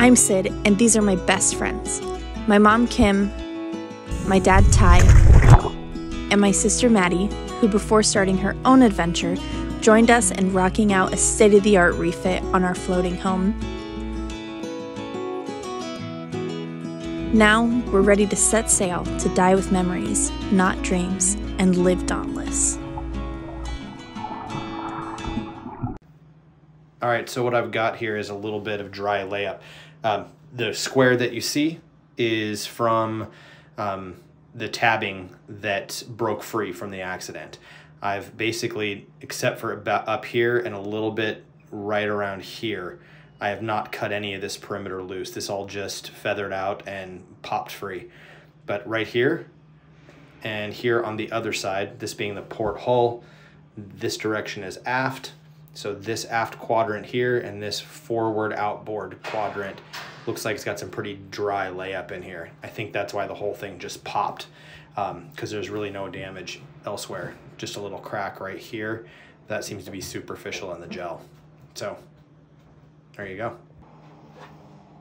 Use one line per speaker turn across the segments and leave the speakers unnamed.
I'm Sid, and these are my best friends. My mom, Kim, my dad, Ty, and my sister, Maddie, who before starting her own adventure, joined us in rocking out a state-of-the-art refit on our floating home. Now, we're ready to set sail to die with memories, not dreams, and live Dauntless.
All right, so what I've got here is a little bit of dry layup. The square that you see is from the tabbing that broke free from the accident. I've basically, except for about up here and a little bit right around here, I have not cut any of this perimeter loose. This all just feathered out and popped free. But right here and here on the other side, this being the port hull, this direction is aft. So this aft quadrant here and this forward outboard quadrant looks like it's got some pretty dry layup in here. I think that's why the whole thing just popped, because there's really no damage elsewhere. Just a little crack right here. That seems to be superficial in the gel. So there you go.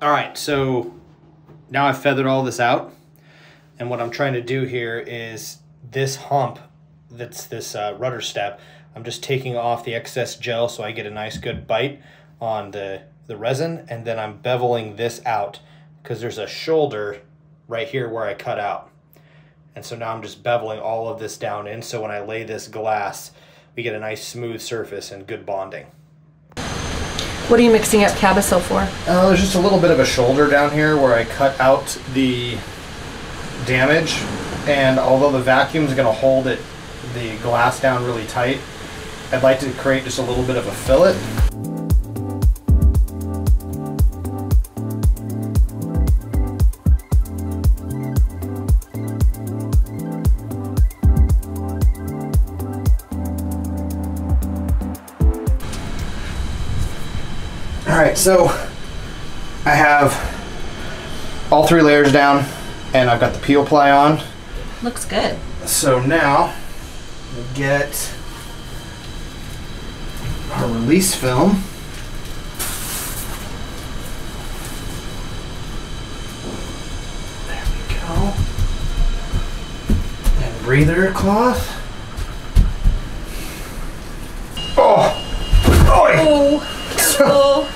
All right, so now I've feathered all this out. And what I'm trying to do here is this hump, that's this rudder step, I'm just taking off the excess gel so I get a nice good bite on the resin, and then I'm beveling this out because there's a shoulder right here where I cut out. And so now I'm just beveling all of this down in, so when I lay this glass, we get a nice smooth surface and good bonding.
What are you mixing up Cabosil for?
There's just a little bit of a shoulder down here where I cut out the damage, and although the vacuum is going to hold the glass down really tight, I'd like to create just a little bit of a fillet. All right, so I have all 3 layers down and I've got the peel ply on.
Looks good.
So now we'll get our release film. There we go. And breather cloth. Oh! Oh!
Oh!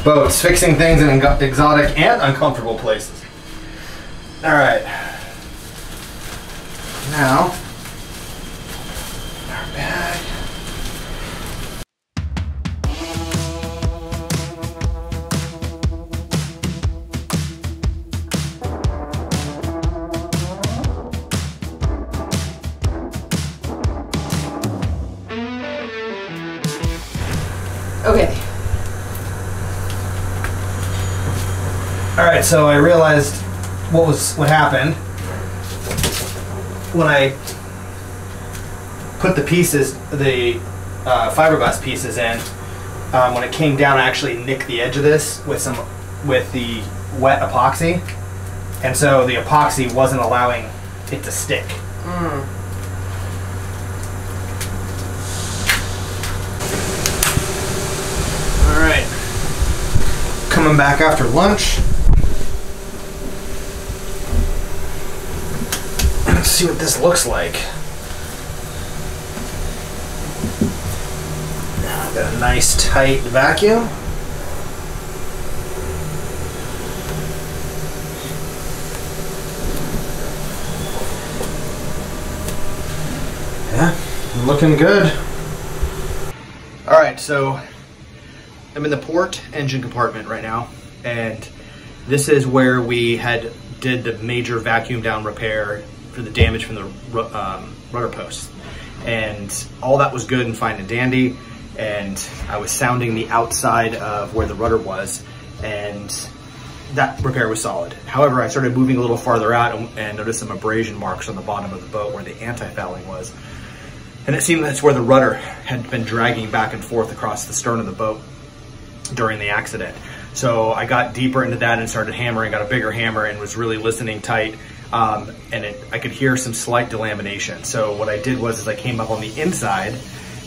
Boats, fixing things in exotic and uncomfortable places. All right. Now, our bag.
Okay.
All right, so I realized what happened when I put the pieces, the fiberglass pieces in. When it came down, I actually nicked the edge of this with the wet epoxy, and so the epoxy wasn't allowing it to stick. All right, coming back after lunch. Let's see what this looks like. Now I've got a nice tight vacuum. Yeah, looking good. All right, so I'm in the port engine compartment right now, and this is where we did the major vacuum down repair for the damage from the rudder posts. And all that was good and fine and dandy, and I was sounding the outside of where the rudder was, and that repair was solid. However, I started moving a little farther out and noticed some abrasion marks on the bottom of the boat where the anti-fouling was. And it seemed that's where the rudder had been dragging back and forth across the stern of the boat during the accident. So I got deeper into that and started hammering, got a bigger hammer, and was really listening tight. And I could hear some slight delamination. So what I did was I came up on the inside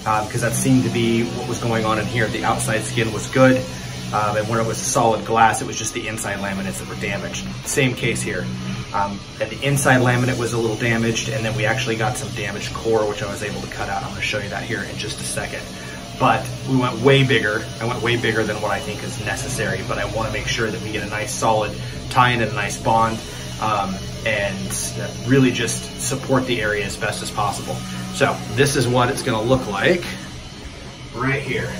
because that seemed to be what was going on in here. The outside skin was good, and when it was solid glass, it was just the inside laminates that were damaged. Same case here. At the inside laminate was a little damaged, and then we actually got some damaged core, which I was able to cut out. I'm going to show you that here in just a second. But we went way bigger. I went way bigger than what I think is necessary, but I want to make sure that we get a nice solid tie-in and a nice bond, and really just support the area as best as possible. So this is what it's going to look like right here.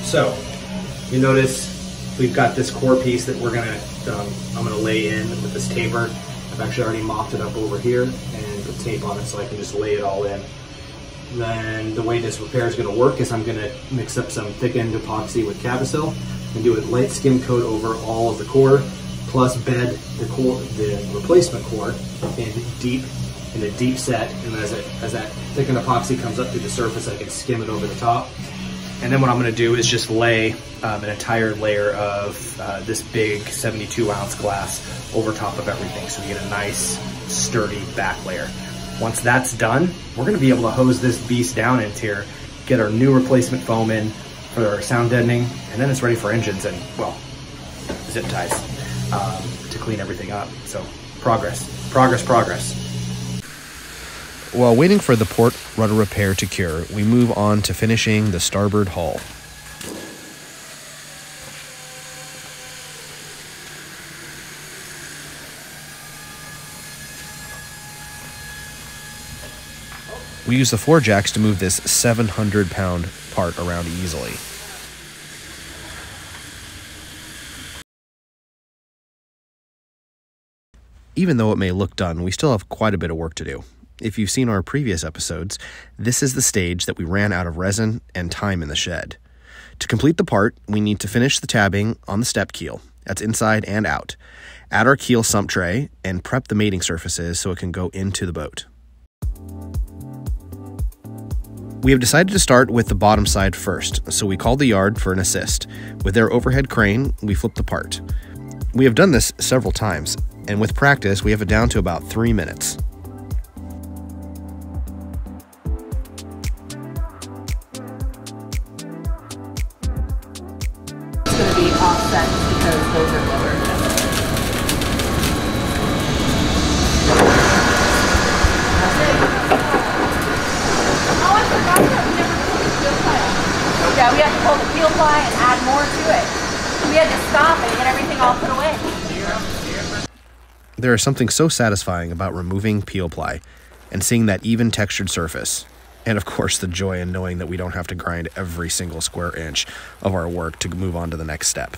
So you notice we've got this core piece that we're going to, I'm going to lay in with this taper. I've actually already mocked it up over here and put tape on it so I can just lay it all in. Then the way this repair is going to work is I'm going to mix up some thickened epoxy with Cabosil and do a light skim coat over all of the core, plus bed the replacement core in a deep set. And as that thickened epoxy comes up through the surface, I can skim it over the top. And then what I'm going to do is just lay an entire layer of this big 72-ounce glass over top of everything, so we get a nice sturdy back layer. Once that's done, we're going to be able to hose this beast down into here, get our new replacement foam in for our sound deadening, and then it's ready for engines and, well, zip ties to clean everything up. So progress, progress, progress.
While waiting for the port rudder repair to cure, we move on to finishing the starboard hull. We use the floor jacks to move this 700-pound part around easily. Even though it may look done, we still have quite a bit of work to do. If you've seen our previous episodes, this is the stage that we ran out of resin and time in the shed. To complete the part, we need to finish the tabbing on the step keel, that's inside and out, add our keel sump tray, and prep the mating surfaces so it can go into the boat. We have decided to start with the bottom side first, so we called the yard for an assist. With their overhead crane, we flipped the part. We have done this several times, and with practice, we have it down to about 3 minutes.
It's going to be offset because those are lower. Yeah, we have to pull the peel ply and add more to it. We had to stop and get everything all put away.
There is something so satisfying about removing peel ply and seeing that even textured surface. And of course the joy in knowing that we don't have to grind every single square inch of our work to move on to the next step.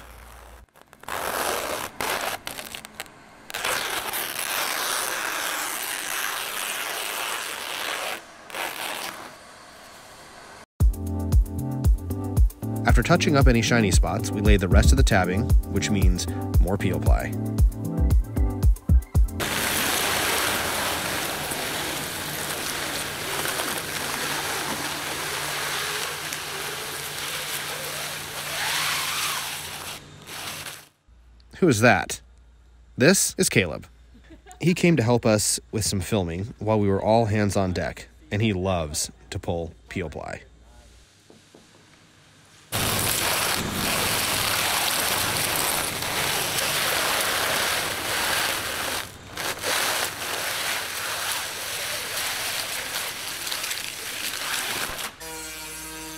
After touching up any shiny spots, we lay the rest of the tabbing, which means more peel ply. Who is that? This is Caleb. He came to help us with some filming while we were all hands on deck, and he loves to pull peel ply.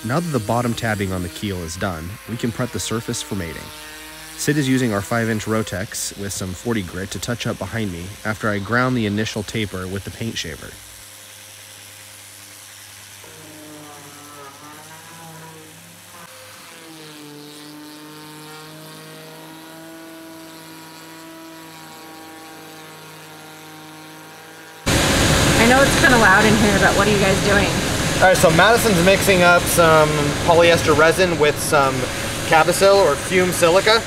Now that the bottom tabbing on the keel is done, we can prep the surface for mating. Sid is using our 5-inch Rotex with some 40 grit to touch up behind me after I ground the initial taper with the paint shaver.
I know it's kind of loud in here, but what are you guys doing?
All right, so Madison's mixing up some polyester resin with some Cabosil or fume silica,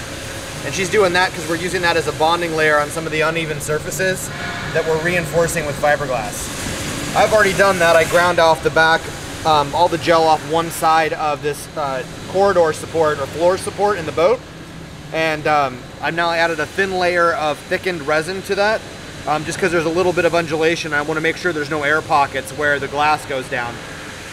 and she's doing that because we're using that as a bonding layer on some of the uneven surfaces that we're reinforcing with fiberglass. I've already done that. I ground off the back, all the gel off one side of this corridor support or floor support in the boat, and I've now added a thin layer of thickened resin to that, just because there's a little bit of undulation. I want to make sure there's no air pockets where the glass goes down.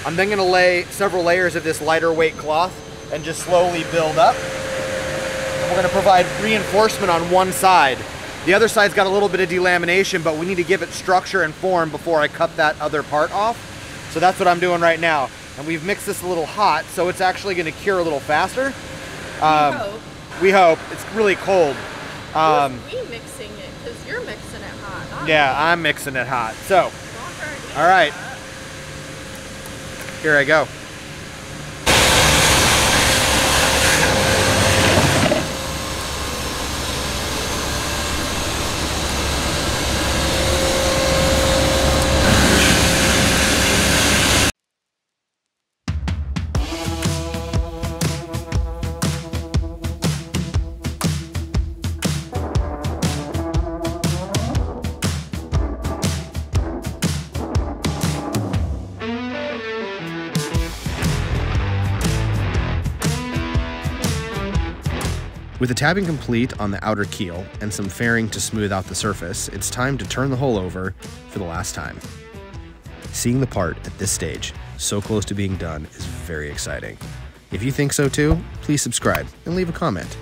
I'm then going to lay several layers of this lighter weight cloth and just slowly build up. And we're going to provide reinforcement on one side. The other side's got a little bit of delamination, but we need to give it structure and form before I cut that other part off. So that's what I'm doing right now. And we've mixed this a little hot, so it's actually going to cure a little faster. We hope. It's really cold.
Who's remixing it? Because you're mixing it hot.
Yeah, I'm mixing it hot. So, all right. Here I go. With the tabbing complete on the outer keel and some fairing to smooth out the surface, it's time to turn the hull over for the last time. Seeing the part at this stage, so close to being done, is very exciting. If you think so too, please subscribe and leave a comment.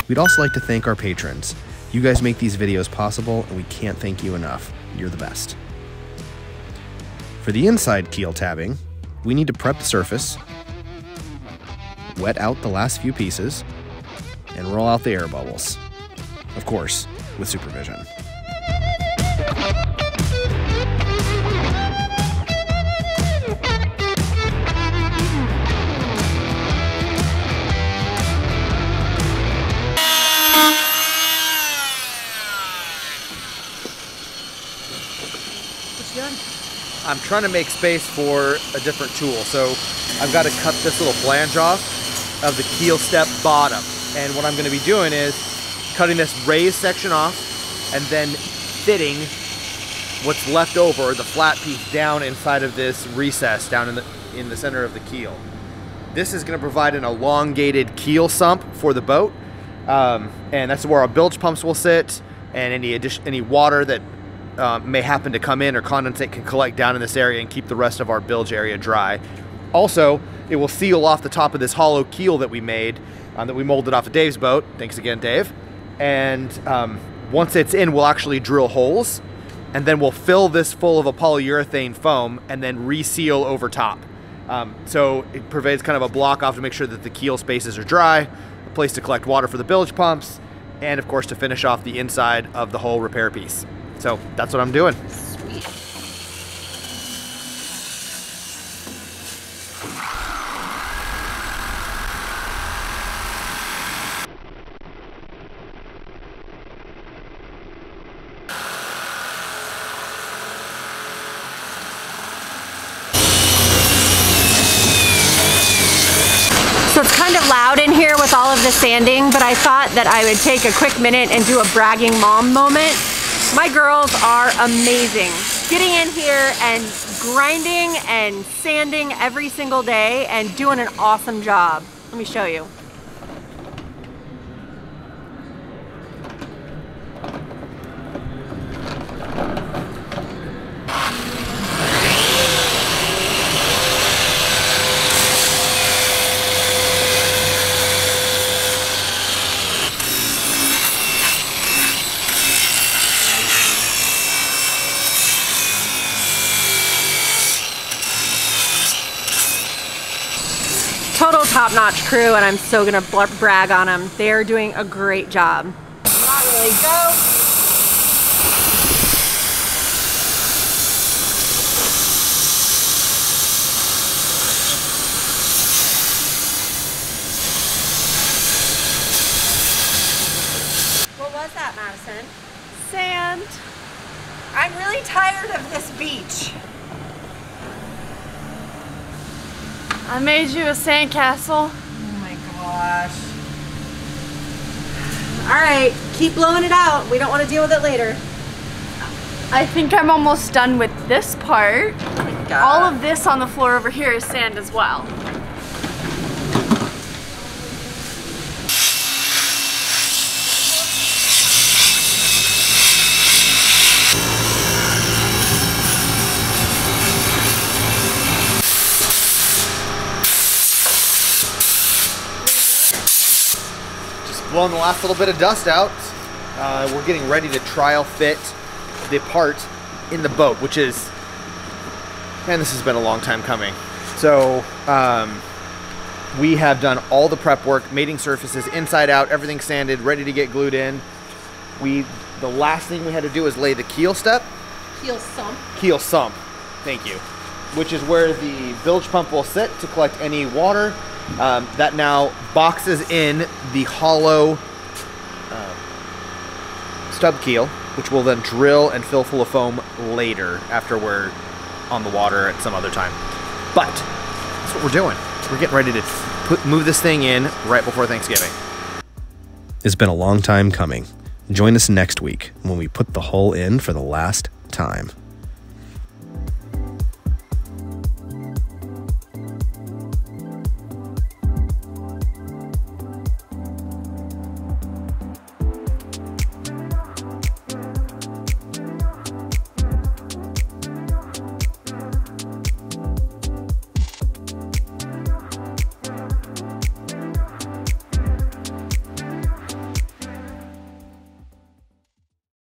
We'd also like to thank our patrons. You guys make these videos possible, and we can't thank you enough. You're the best. For the inside keel tabbing, we need to prep the surface, wet out the last few pieces, and roll out the air bubbles. Of course, with supervision.
What you doing?
I'm trying to make space for a different tool. So I've got to cut this little flange off of the keel step bottom. And what I'm going to be doing is cutting this raised section off and then fitting what's left over, the flat piece, down inside of this recess down in the center of the keel. This is going to provide an elongated keel sump for the boat, and that's where our bilge pumps will sit, and any water that may happen to come in or condensate can collect down in this area and keep the rest of our bilge area dry. Also, it will seal off the top of this hollow keel that we made, that we molded off of Dave's boat. Thanks again, Dave. And once it's in, we'll actually drill holes, and then we'll fill this full of a polyurethane foam and then reseal over top. So it provides kind of a block off to make sure that the keel spaces are dry, a place to collect water for the bilge pumps, and of course to finish off the inside of the whole repair piece. So that's what I'm doing.
Sweet.
So it's kind of loud in here with all of the sanding, but I thought that I would take a quick minute and do a bragging mom moment. My girls are amazing. Getting in here and grinding and sanding every single day and doing an awesome job. Let me show you. Total top-notch crew, and I'm so gonna brag on them. They are doing a great job. Not really go. What was that, Madison?
Sand.
I'm really tired of this beach.
I made you a sandcastle.
Oh my gosh. All right, keep blowing it out. We don't want to deal with it later.
I think I'm almost done with this part.
Oh my God.
All of this on the floor over here is sand as well.
blowing the last little bit of dust out. We're getting ready to trial fit the part in the boat, which is, man, this has been a long time coming. So we have done all the prep work, mating surfaces inside out, everything sanded, ready to get glued in. The last thing we had to do is lay the keel step.
Keel sump.
Keel sump, thank you. Which is where the bilge pump will sit to collect any water. That now boxes in the hollow stub keel, which will then drill and fill full of foam later after we're on the water at some other time. But that's what we're doing. We're getting ready to move this thing in right before Thanksgiving. It's been a long time coming. Join us next week when we put the hull in for the last time.